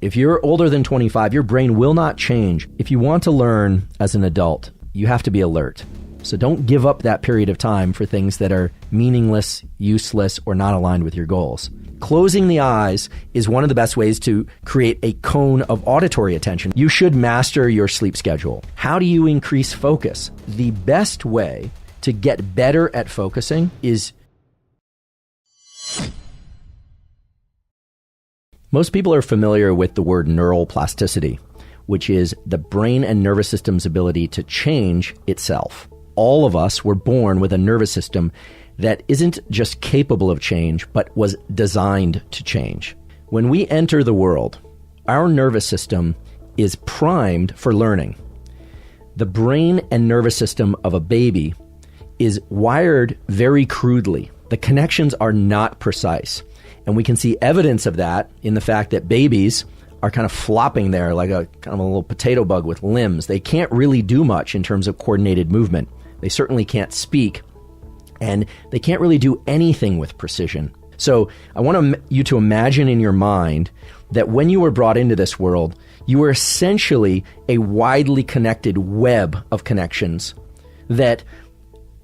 If you're older than 25, your brain will not change. If you want to learn as an adult, you have to be alert. So don't give up that period of time for things that are meaningless, useless, or not aligned with your goals. Closing the eyes is one of the best ways to create a cone of auditory attention. You should master your sleep schedule. How do you increase focus? The best way to get better at focusing is... Most people are familiar with the word neuroplasticity, which is the brain and nervous system's ability to change itself. All of us were born with a nervous system that isn't just capable of change, but was designed to change. When we enter the world, our nervous system is primed for learning. The brain and nervous system of a baby is wired very crudely. The connections are not precise. And we can see evidence of that in the fact that babies are kind of flopping there like a kind of a little potato bug with limbs. They can't really do much in terms of coordinated movement. They certainly can't speak, and they can't really do anything with precision. So I want you to imagine in your mind that when you were brought into this world, you were essentially a widely connected web of connections that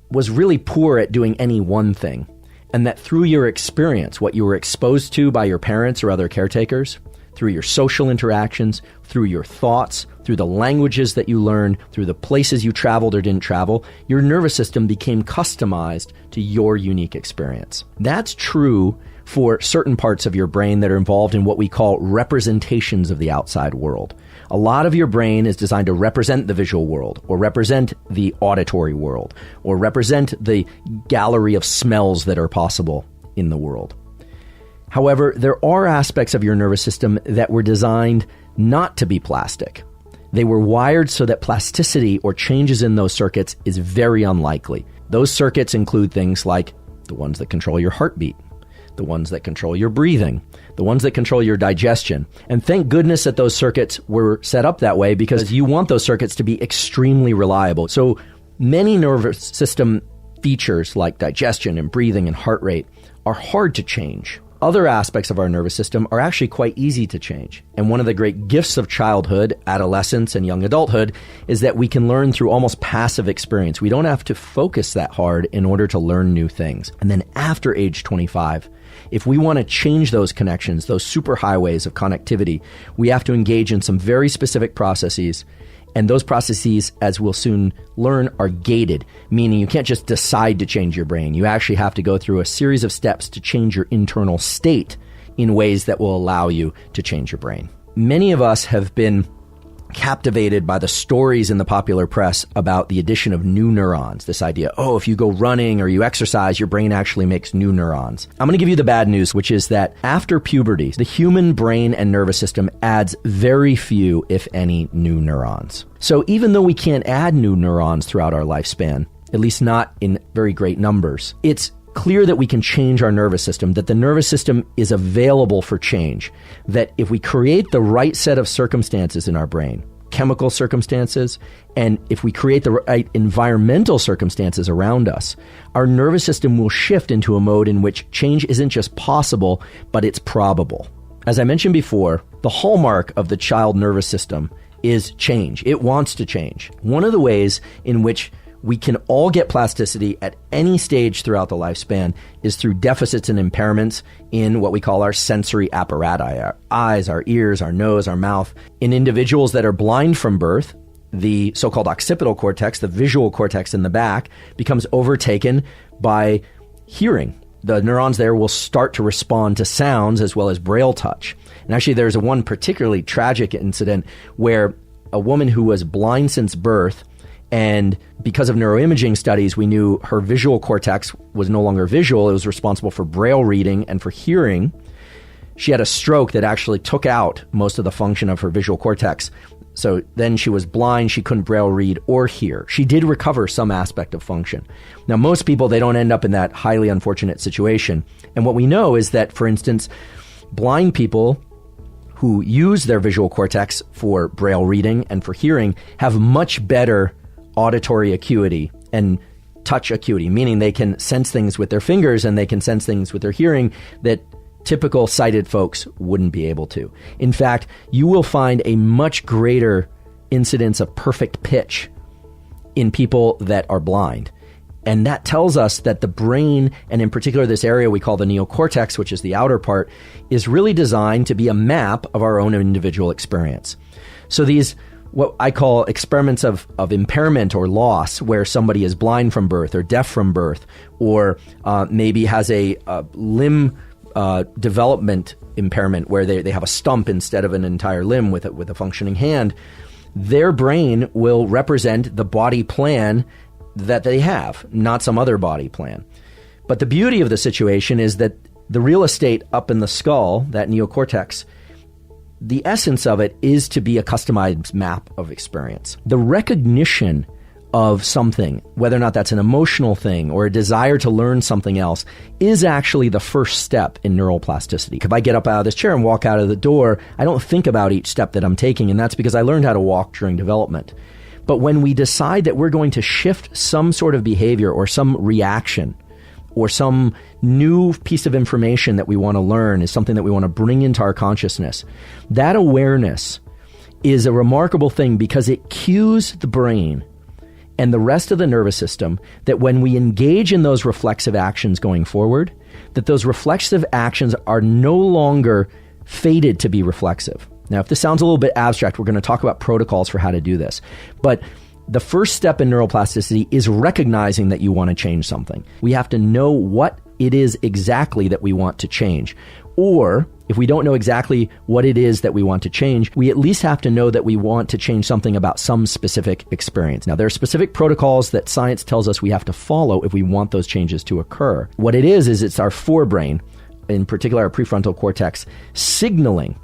was really poor at doing any one thing. And that through your experience, what you were exposed to by your parents or other caretakers, through your social interactions, through your thoughts, through the languages that you learned, through the places you traveled or didn't travel, your nervous system became customized to your unique experience. That's true for certain parts of your brain that are involved in what we call representations of the outside world. A lot of your brain is designed to represent the visual world, or represent the auditory world, or represent the gallery of smells that are possible in the world. However, there are aspects of your nervous system that were designed not to be plastic. They were wired so that plasticity or changes in those circuits is very unlikely. Those circuits include things like the ones that control your heartbeat, the ones that control your breathing, the ones that control your digestion. And thank goodness that those circuits were set up that way, because you want those circuits to be extremely reliable. So many nervous system features like digestion and breathing and heart rate are hard to change. Other aspects of our nervous system are actually quite easy to change. And one of the great gifts of childhood, adolescence, and young adulthood is that we can learn through almost passive experience. We don't have to focus that hard in order to learn new things. And then after age 25, if we want to change those connections, those superhighways of connectivity, we have to engage in some very specific processes. And those processes, as we'll soon learn, are gated, meaning you can't just decide to change your brain. You actually have to go through a series of steps to change your internal state in ways that will allow you to change your brain. Many of us have been captivated by the stories in the popular press about the addition of new neurons. This idea, if you go running or you exercise, your brain actually makes new neurons. I'm going to give you the bad news, which is that after puberty, the human brain and nervous system adds very few, if any, new neurons. So even though we can't add new neurons throughout our lifespan, at least not in very great numbers, it's clear that we can change our nervous system, that the nervous system is available for change, that if we create the right set of circumstances in our brain, chemical circumstances, and if we create the right environmental circumstances around us, our nervous system will shift into a mode in which change isn't just possible, but it's probable. As I mentioned before, the hallmark of the child nervous system is change. It wants to change. One of the ways in which we can all get plasticity at any stage throughout the lifespan is through deficits and impairments in what we call our sensory apparatus, our eyes, our ears, our nose, our mouth. In individuals that are blind from birth, the so-called occipital cortex, the visual cortex in the back, becomes overtaken by hearing. The neurons there will start to respond to sounds as well as braille touch. And actually, there's one particularly tragic incident where a woman who was blind since birth, and because of neuroimaging studies, we knew her visual cortex was no longer visual. It was responsible for braille reading and for hearing. She had a stroke that actually took out most of the function of her visual cortex. So then she was blind. She couldn't braille read or hear. She did recover some aspect of function. Now, most people, they don't end up in that highly unfortunate situation. And what we know is that, for instance, blind people who use their visual cortex for braille reading and for hearing have much better auditory acuity and touch acuity, meaning they can sense things with their fingers and they can sense things with their hearing that typical sighted folks wouldn't be able to. In fact, you will find a much greater incidence of perfect pitch in people that are blind. And that tells us that the brain, and in particular this area we call the neocortex, which is the outer part, is really designed to be a map of our own individual experience. So these, what I call experiments of impairment or loss, where somebody is blind from birth or deaf from birth, or maybe has a limb development impairment where they have a stump instead of an entire limb with a functioning hand, their brain will represent the body plan that they have, not some other body plan. But the beauty of the situation is that the real estate up in the skull, that neocortex, the essence of it is to be a customized map of experience. The recognition of something, whether or not that's an emotional thing or a desire to learn something else, is actually the first step in neuroplasticity. If I get up out of this chair and walk out of the door, I don't think about each step that I'm taking, and that's because I learned how to walk during development. But when we decide that we're going to shift some sort of behavior or some reaction or some new piece of information that we want to learn, is something that we want to bring into our consciousness, that awareness is a remarkable thing because it cues the brain and the rest of the nervous system that when we engage in those reflexive actions going forward, that those reflexive actions are no longer fated to be reflexive. Now, if this sounds a little bit abstract, we're going to talk about protocols for how to do this. But the first step in neuroplasticity is recognizing that you want to change something. We have to know what it is exactly that we want to change. Or if we don't know exactly what it is that we want to change, we at least have to know that we want to change something about some specific experience. Now, there are specific protocols that science tells us we have to follow if we want those changes to occur. What it is it's our forebrain, in particular our prefrontal cortex, signaling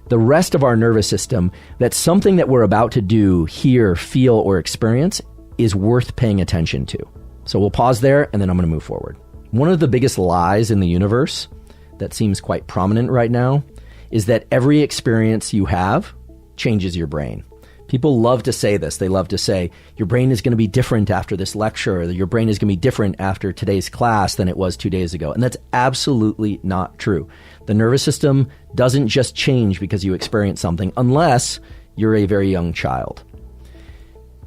the rest of our nervous system that something that we're about to do, hear, feel, or experience is worth paying attention to. So we'll pause there, and then I'm going to move forward. One of the biggest lies in the universe that seems quite prominent right now is that every experience you have changes your brain. People love to say this. They love to say, your brain is going to be different after this lecture, or your brain is going to be different after today's class than it was 2 days ago. And that's absolutely not true. The nervous system doesn't just change because you experience something, unless you're a very young child.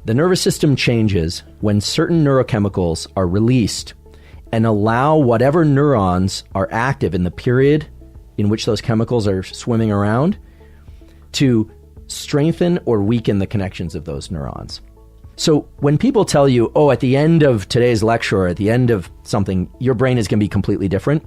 The nervous system changes when certain neurochemicals are released and allow whatever neurons are active in the period in which those chemicals are swimming around to strengthen or weaken the connections of those neurons. So when people tell you, at the end of today's lecture or at the end of something, your brain is going to be completely different,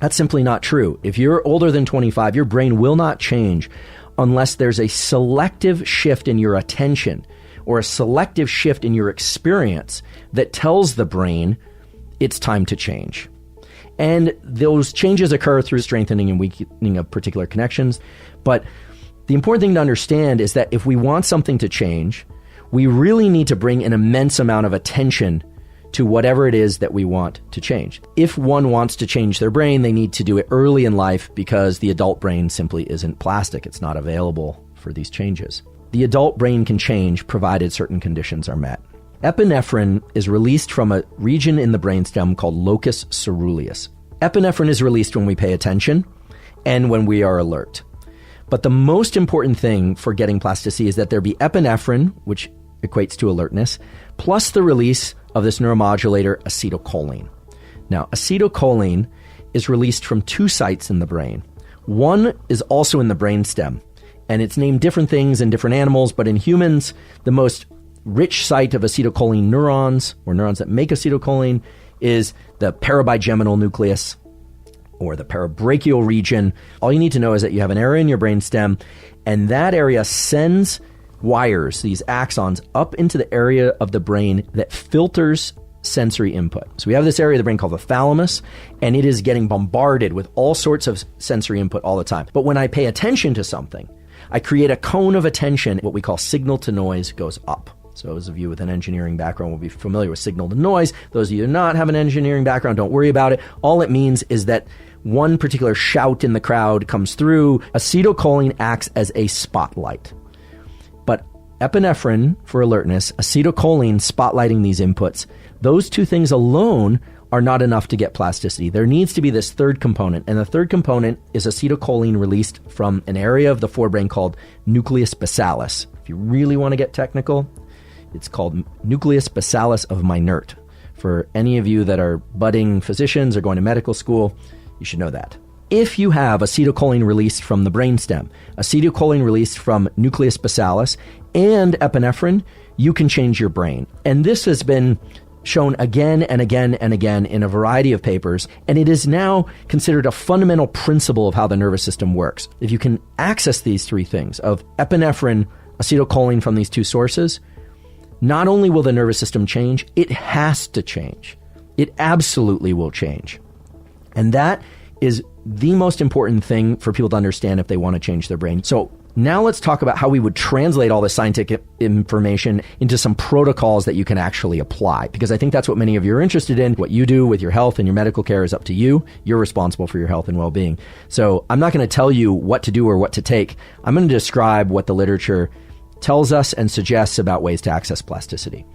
that's simply not true. If you're older than 25, your brain will not change unless there's a selective shift in your attention or a selective shift in your experience that tells the brain it's time to change. And those changes occur through strengthening and weakening of particular connections. But the important thing to understand is that if we want something to change, we really need to bring an immense amount of attention to whatever it is that we want to change. If one wants to change their brain, they need to do it early in life because the adult brain simply isn't plastic. It's not available for these changes. The adult brain can change provided certain conditions are met. Epinephrine is released from a region in the brainstem called locus ceruleus. Epinephrine is released when we pay attention and when we are alert. But the most important thing for getting plasticity is that there be epinephrine, which equates to alertness, plus the release of this neuromodulator, acetylcholine. Now, acetylcholine is released from 2 sites in the brain. One is also in the brainstem, and it's named different things in different animals, but in humans, the most rich site of acetylcholine neurons, or neurons that make acetylcholine, is the parabigeminal nucleus, or the parabrachial region. All you need to know is that you have an area in your brainstem, and that area sends wires, these axons, up into the area of the brain that filters sensory input. So we have this area of the brain called the thalamus, and it is getting bombarded with all sorts of sensory input all the time. But when I pay attention to something, I create a cone of attention. What we call signal to noise goes up. So those of you with an engineering background will be familiar with signal to noise. Those of you who do not have an engineering background, don't worry about it. All it means is that one particular shout in the crowd comes through. Acetylcholine acts as a spotlight. But epinephrine for alertness, acetylcholine spotlighting these inputs, those 2 things alone are not enough to get plasticity. There needs to be this third component, and the third component is acetylcholine released from an area of the forebrain called nucleus basalis. If you really want to get technical, it's called nucleus basalis of Meynert. For any of you that are budding physicians or going to medical school, you should know that. If you have acetylcholine released from the brainstem, acetylcholine released from nucleus basalis, and epinephrine, you can change your brain. And this has been shown again and again and again in a variety of papers, and it is now considered a fundamental principle of how the nervous system works. If you can access these three things of epinephrine, acetylcholine from these two sources, not only will the nervous system change, it has to change. It absolutely will change. And that is the most important thing for people to understand if they want to change their brain. So now let's talk about how we would translate all this scientific information into some protocols that you can actually apply, because I think that's what many of you are interested in. What you do with your health and your medical care is up to you. You're responsible for your health and well-being. So I'm not going to tell you what to do or what to take. I'm going to describe what the literature tells us and suggests about ways to access plasticity.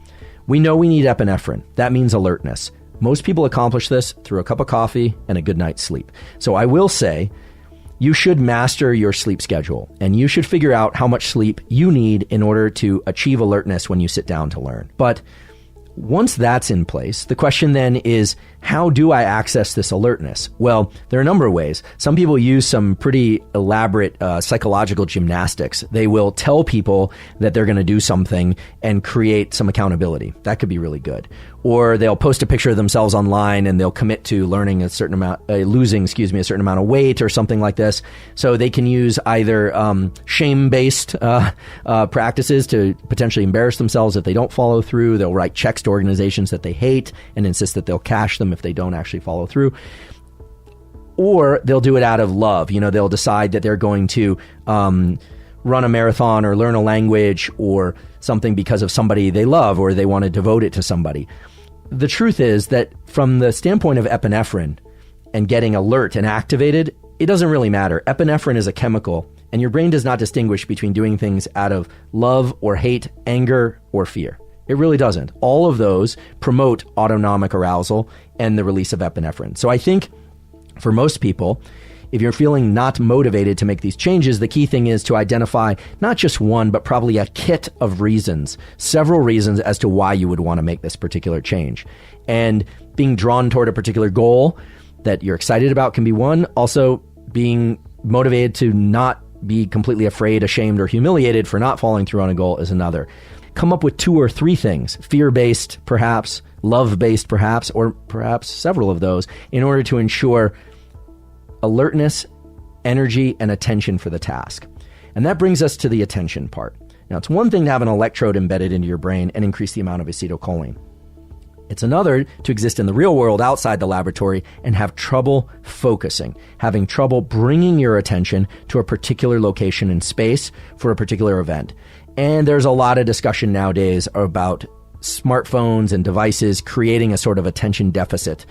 We know we need epinephrine. That means alertness. Most people accomplish this through a cup of coffee and a good night's sleep. So I will say you should master your sleep schedule, and you should figure out how much sleep you need in order to achieve alertness when you sit down to learn. But once that's in place, the question then is, how do I access this alertness? Well, there are a number of ways. Some people use some pretty elaborate psychological gymnastics. They will tell people that they're going to do something and create some accountability. That could be really good. Or they'll post a picture of themselves online and they'll commit to learning a certain amount, losing a certain amount of weight or something like this. So they can use either shame-based practices to potentially embarrass themselves if they don't follow through. They'll write checks to organizations that they hate and insist that they'll cash them if they don't actually follow through. Or they'll do it out of love. They'll decide that they're going to run a marathon or learn a language or something because of somebody they love, or they want to devote it to somebody. The truth is that from the standpoint of epinephrine and getting alert and activated, it doesn't really matter. Epinephrine is a chemical, and your brain does not distinguish between doing things out of love or hate, anger or fear. It really doesn't. All of those promote autonomic arousal and the release of epinephrine. So I think for most people, if you're feeling not motivated to make these changes, the key thing is to identify not just one, but probably a kit of reasons, several reasons as to why you would want to make this particular change. And being drawn toward a particular goal that you're excited about can be one. Also, being motivated to not be completely afraid, ashamed, or humiliated for not following through on a goal is another. Come up with 2 or 3 things, fear-based perhaps, love-based perhaps, or perhaps several of those, in order to ensure alertness, energy, and attention for the task. And that brings us to the attention part. Now, it's one thing to have an electrode embedded into your brain and increase the amount of acetylcholine. It's another to exist in the real world outside the laboratory and have trouble focusing, having trouble bringing your attention to a particular location in space for a particular event. And there's a lot of discussion nowadays about smartphones and devices creating a sort of attention deficit,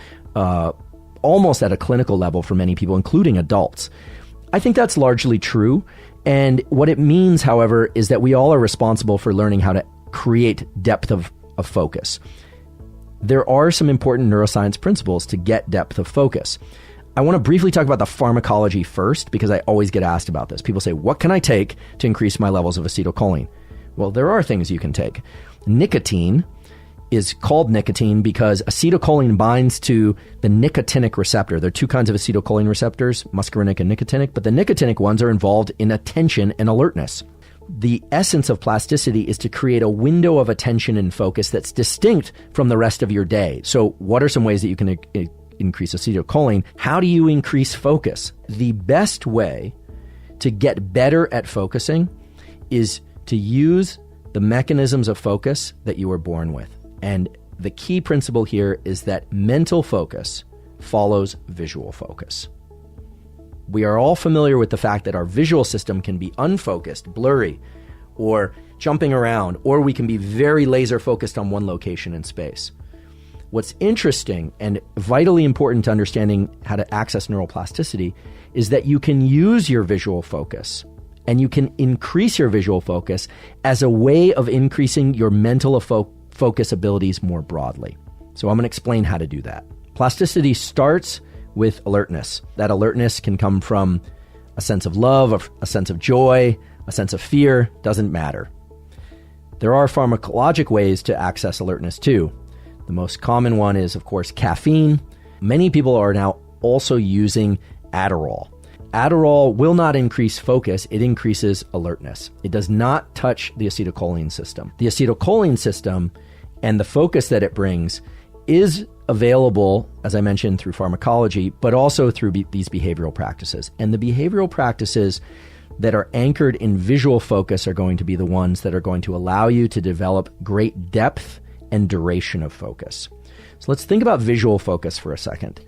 almost at a clinical level for many people, including adults. I think that's largely true. And what it means, however, is that we all are responsible for learning how to create depth of focus. There are some important neuroscience principles to get depth of focus. I want to briefly talk about the pharmacology first, because I always get asked about this. People say, what can I take to increase my levels of acetylcholine? Well, there are things you can take. Nicotine is called nicotine because acetylcholine binds to the nicotinic receptor. There are 2 kinds of acetylcholine receptors, muscarinic and nicotinic, but the nicotinic ones are involved in attention and alertness. The essence of plasticity is to create a window of attention and focus that's distinct from the rest of your day. So what are some ways that you can increase acetylcholine? How do you increase focus? The best way to get better at focusing is to use the mechanisms of focus that you were born with. And the key principle here is that mental focus follows visual focus. We are all familiar with the fact that our visual system can be unfocused, blurry, or jumping around, or we can be very laser focused on one location in space. What's interesting and vitally important to understanding how to access neuroplasticity is that you can use your visual focus and you can increase your visual focus as a way of increasing your mental focus abilities more broadly. So I'm going to explain how to do that. Plasticity starts with alertness. That alertness can come from a sense of love, a sense of joy, a sense of fear, doesn't matter. There are pharmacologic ways to access alertness too. The most common one is, of course, caffeine. Many people are now also using Adderall. Adderall will not increase focus, it increases alertness. It does not touch the acetylcholine system. The acetylcholine system and the focus that it brings is available, as I mentioned, through pharmacology, but also through these behavioral practices. And the behavioral practices that are anchored in visual focus are going to be the ones that are going to allow you to develop great depth and duration of focus. So let's think about visual focus for a second.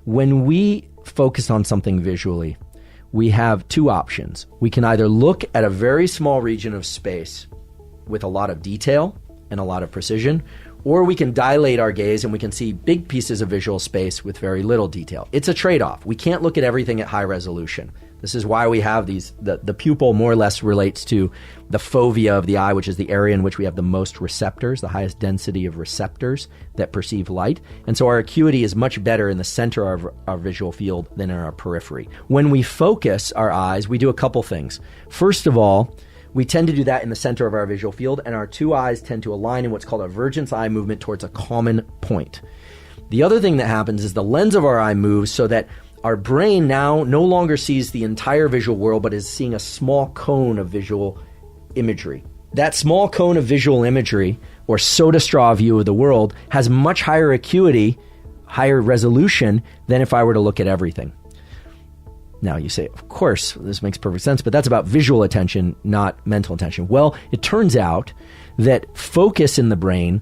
When we focus on something visually, we have two options. We can either look at a very small region of space with a lot of detail and a lot of precision, or we can dilate our gaze and we can see big pieces of visual space with very little detail. It's a trade-off. We can't look at everything at high resolution. This is why we have these, the pupil more or less relates to the fovea of the eye, which is the area in which we have the most receptors, the highest density of receptors that perceive light. And so our acuity is much better in the center of our visual field than in our periphery. When we focus our eyes, we do a couple things. First of all, we tend to do that in the center of our visual field, and our two eyes tend to align in what's called a vergence eye movement towards a common point. The other thing that happens is the lens of our eye moves so that our brain now no longer sees the entire visual world, but is seeing a small cone of visual imagery. That small cone of visual imagery, or soda straw view of the world, has much higher acuity, higher resolution than if I were to look at everything. Now you say, of course, this makes perfect sense, but that's about visual attention, not mental attention. Well, it turns out that focus in the brain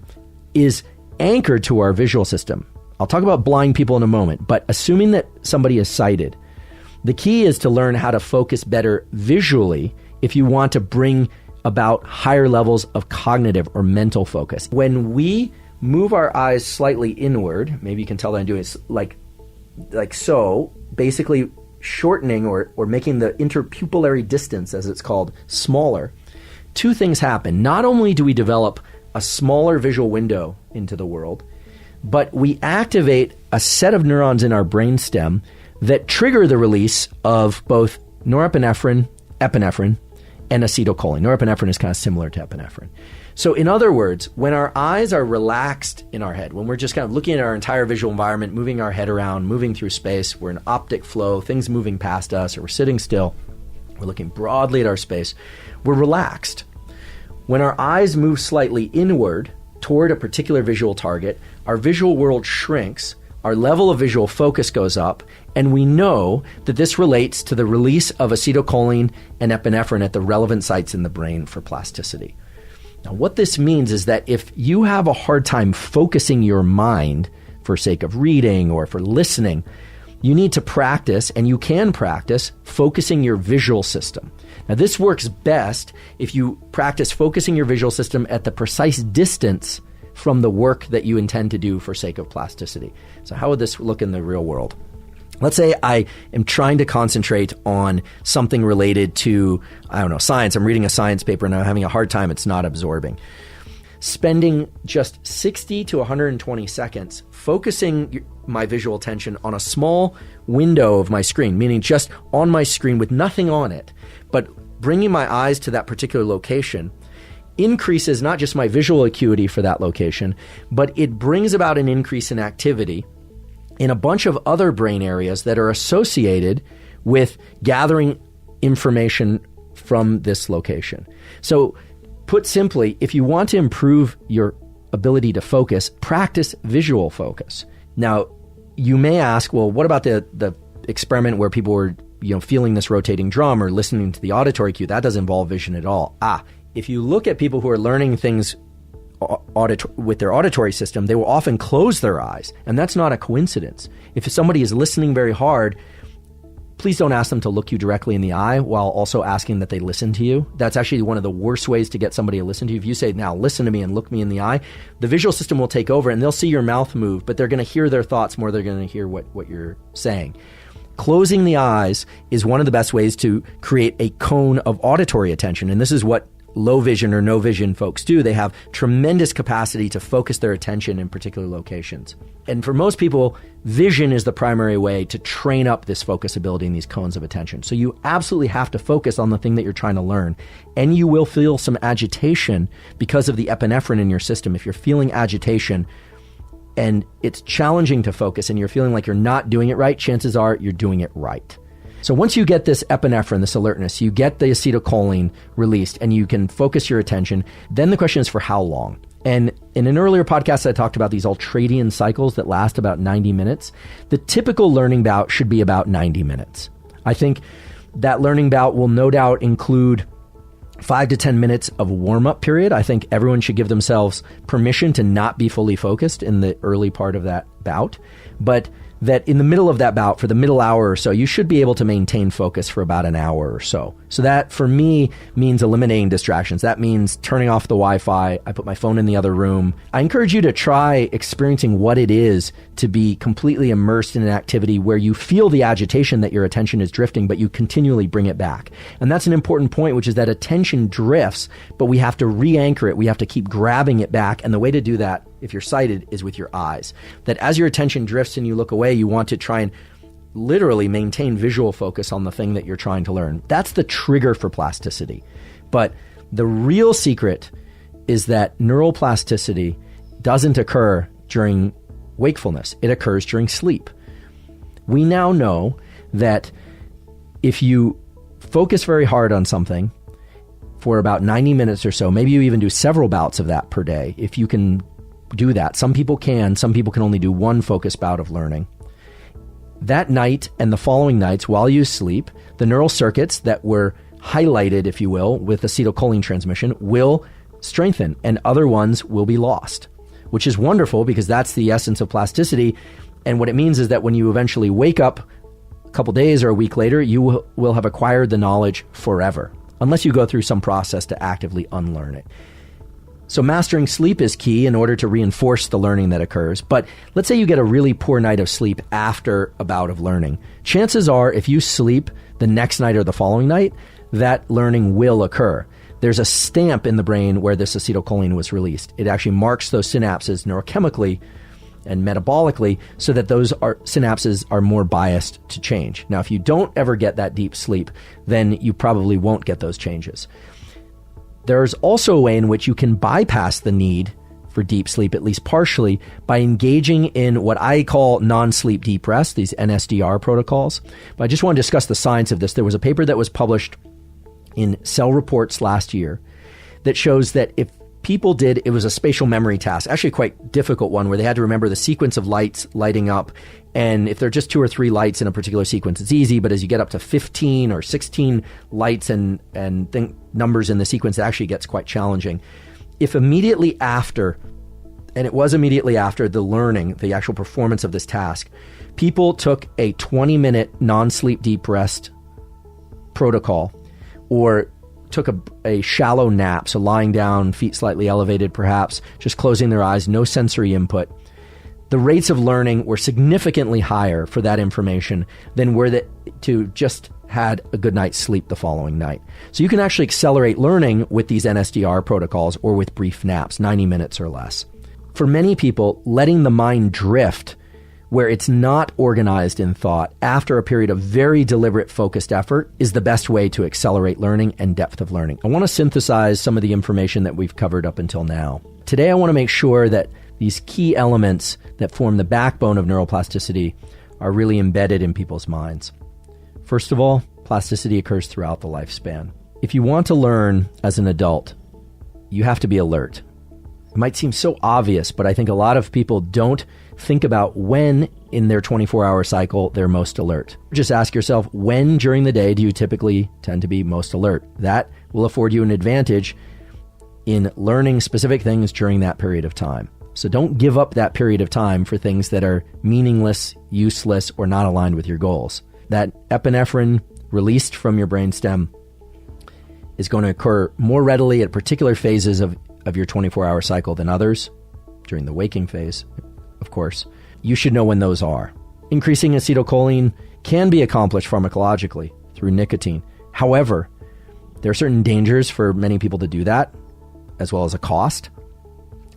is anchored to our visual system. I'll talk about blind people in a moment, but assuming that somebody is sighted, the key is to learn how to focus better visually if you want to bring about higher levels of cognitive or mental focus. When we move our eyes slightly inward, maybe you can tell that I'm doing it like so, basically shortening or making the interpupillary distance, as it's called, smaller, two things happen. Not only do we develop a smaller visual window into the world, but we activate a set of neurons in our brainstem that trigger the release of both norepinephrine, epinephrine, and acetylcholine. Norepinephrine is kind of similar to epinephrine. So in other words, when our eyes are relaxed in our head, when we're just kind of looking at our entire visual environment, moving our head around, moving through space, we're in optic flow, things moving past us, or we're sitting still, we're looking broadly at our space, we're relaxed. When our eyes move slightly inward toward a particular visual target, our visual world shrinks, our level of visual focus goes up, and we know that this relates to the release of acetylcholine and epinephrine at the relevant sites in the brain for plasticity. Now, what this means is that if you have a hard time focusing your mind for sake of reading or for listening, you need to practice, and you can practice, focusing your visual system. Now, this works best if you practice focusing your visual system at the precise distance from the work that you intend to do for sake of plasticity. So how would this look in the real world? Let's say I am trying to concentrate on something related to, science. I'm reading a science paper and I'm having a hard time. It's not absorbing. Spending just 60 to 120 seconds focusing my visual attention on a small window of my screen, meaning just on my screen with nothing on it, but bringing my eyes to that particular location increases not just my visual acuity for that location, but it brings about an increase in activity in a bunch of other brain areas that are associated with gathering information from this location. So, put simply, if you want to improve your ability to focus, practice visual focus. Now, you may ask, well, what about the experiment where people were feeling this rotating drum or listening to the auditory cue? That doesn't involve vision at all. If you look at people who are learning things with their auditory system, they will often close their eyes, and that's not a coincidence. If somebody is listening very hard, please don't ask them to look you directly in the eye while also asking that they listen to you. That's actually one of the worst ways to get somebody to listen to you. If you say, now listen to me and look me in the eye, the visual system will take over and they'll see your mouth move, but they're going to hear their thoughts more than they're going to hear what you're saying. Closing the eyes is one of the best ways to create a cone of auditory attention, and this is what low vision or no vision folks do. They have tremendous capacity to focus their attention in particular locations. And for most people, vision is the primary way to train up this focus ability in these cones of attention. So you absolutely have to focus on the thing that you're trying to learn. And you will feel some agitation because of the epinephrine in your system. If you're feeling agitation and it's challenging to focus and you're feeling like you're not doing it right, chances are you're doing it right. So once you get this epinephrine, this alertness, you get the acetylcholine released and you can focus your attention, then the question is for how long? And in an earlier podcast, I talked about these ultradian cycles that last about 90 minutes. The typical learning bout should be about 90 minutes. I think that learning bout will no doubt include 5 to 10 minutes of warm-up period. I think everyone should give themselves permission to not be fully focused in the early part of that bout, but that in the middle of that bout, for the middle hour or so, you should be able to maintain focus for about an hour or so. So that, for me, means eliminating distractions. That means turning off the Wi-Fi. I put my phone in the other room. I encourage you to try experiencing what it is to be completely immersed in an activity where you feel the agitation that your attention is drifting, but you continually bring it back. And that's an important point, which is that attention drifts, but we have to re-anchor it. We have to keep grabbing it back. And the way to do that, if you're sighted, is with your eyes. That as your attention drifts and you look away, you want to try and literally maintain visual focus on the thing that you're trying to learn. That's the trigger for plasticity. But the real secret is that neuroplasticity doesn't occur during wakefulness. It occurs during sleep. We now know that if you focus very hard on something for about 90 minutes or so, maybe you even do several bouts of that per day, if you can do that. Some people can only do one focus bout of learning. That night and the following nights while you sleep, the neural circuits that were highlighted, if you will, with acetylcholine transmission will strengthen and other ones will be lost, which is wonderful because that's the essence of plasticity. And what it means is that when you eventually wake up a couple days or a week later, you will have acquired the knowledge forever, unless you go through some process to actively unlearn it. So mastering sleep is key in order to reinforce the learning that occurs. But let's say you get a really poor night of sleep after a bout of learning. Chances are, if you sleep the next night or the following night, that learning will occur. There's a stamp in the brain where this acetylcholine was released. It actually marks those synapses neurochemically and metabolically so that those synapses are more biased to change. Now, if you don't ever get that deep sleep, then you probably won't get those changes. There's also a way in which you can bypass the need for deep sleep, at least partially, by engaging in what I call non-sleep deep rest, these NSDR protocols. But I just want to discuss the science of this. There was a paper that was published in Cell Reports last year that shows that if people did, it was a spatial memory task, actually a quite difficult one, where they had to remember the sequence of lights lighting up. And if there are just 2 or 3 lights in a particular sequence, it's easy. But as you get up to 15 or 16 lights and numbers in the sequence, it actually gets quite challenging. If immediately after, and it was immediately after the learning, the actual performance of this task, people took a 20-minute non-sleep deep rest protocol or took a shallow nap, so lying down, feet slightly elevated perhaps, just closing their eyes, no sensory input, the rates of learning were significantly higher for that information than were to just had a good night's sleep the following night. So you can actually accelerate learning with these NSDR protocols or with brief naps, 90 minutes or less. For many people, letting the mind drift where it's not organized in thought after a period of very deliberate focused effort is the best way to accelerate learning and depth of learning. I want to synthesize some of the information that we've covered up until now. Today, I want to make sure that these key elements that form the backbone of neuroplasticity are really embedded in people's minds. First of all, plasticity occurs throughout the lifespan. If you want to learn as an adult, you have to be alert. It might seem so obvious, but I think a lot of people don't think about when in their 24-hour cycle they're most alert. Just ask yourself, when during the day do you typically tend to be most alert? That will afford you an advantage in learning specific things during that period of time. So don't give up that period of time for things that are meaningless, useless, or not aligned with your goals. That epinephrine released from your brainstem is going to occur more readily at particular phases of your 24-hour cycle than others, during the waking phase, of course. You should know when those are. Increasing acetylcholine can be accomplished pharmacologically through nicotine. However, There are certain dangers for many people to do that, as well as a cost,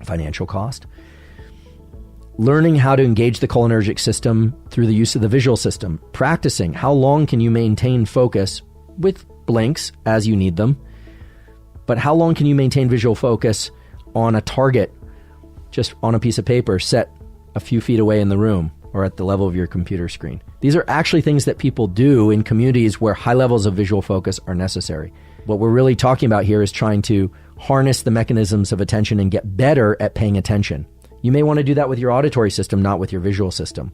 financial cost. Learning how to engage the cholinergic system through the use of the visual system. Practicing how long can you maintain focus with blinks as you need them, but how long can you maintain visual focus on a target just on a piece of paper set a few feet away in the room or at the level of your computer screen? These are actually things that people do in communities where high levels of visual focus are necessary. What we're really talking about here is trying to harness the mechanisms of attention and get better at paying attention. You may want to do that with your auditory system, not with your visual system,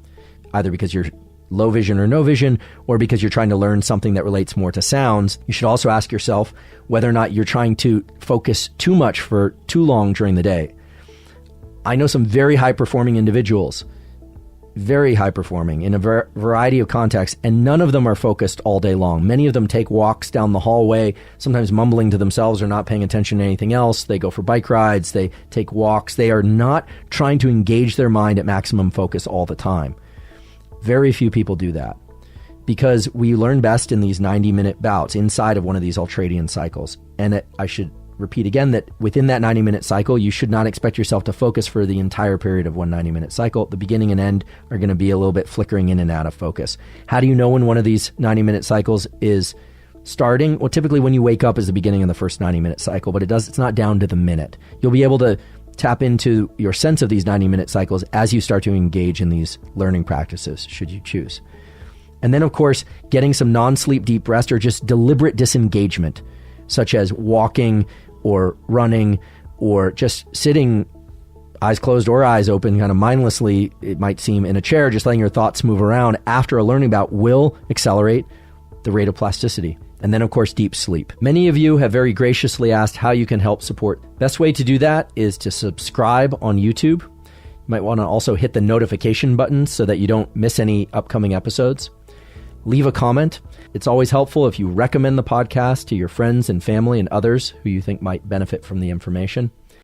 either because you're low vision or no vision, or because you're trying to learn something that relates more to sounds. You should also ask yourself whether or not you're trying to focus too much for too long during the day. I know some very high-performing individuals, very high-performing in a variety of contexts, and none of them are focused all day long. Many of them take walks down the hallway, sometimes mumbling to themselves or not paying attention to anything else. They go for bike rides, they take walks. They are not trying to engage their mind at maximum focus all the time. Very few people do that because we learn best in these 90-minute bouts inside of one of these ultradian cycles. And I should repeat again that within that 90-minute cycle, you should not expect yourself to focus for the entire period of one 90-minute cycle. The beginning and end are going to be a little bit flickering in and out of focus. How do you know when one of these 90-minute cycles is starting? Well, typically when you wake up is the beginning of the first 90-minute cycle, but it's not down to the minute. You'll be able to tap into your sense of these 90-minute cycles as you start to engage in these learning practices, should you choose. And then, of course, getting some non-sleep deep rest or just deliberate disengagement, such as walking or running or just sitting, eyes closed or eyes open, kind of mindlessly, it might seem, in a chair, just letting your thoughts move around after a learning bout will accelerate the rate of plasticity. And then, of course, deep sleep. Many of you have very graciously asked how you can help support. Best way to do that is to subscribe on YouTube. You might want to also hit the notification button so that you don't miss any upcoming episodes. Leave a comment. It's always helpful if you recommend the podcast to your friends and family and others who you think might benefit from the information.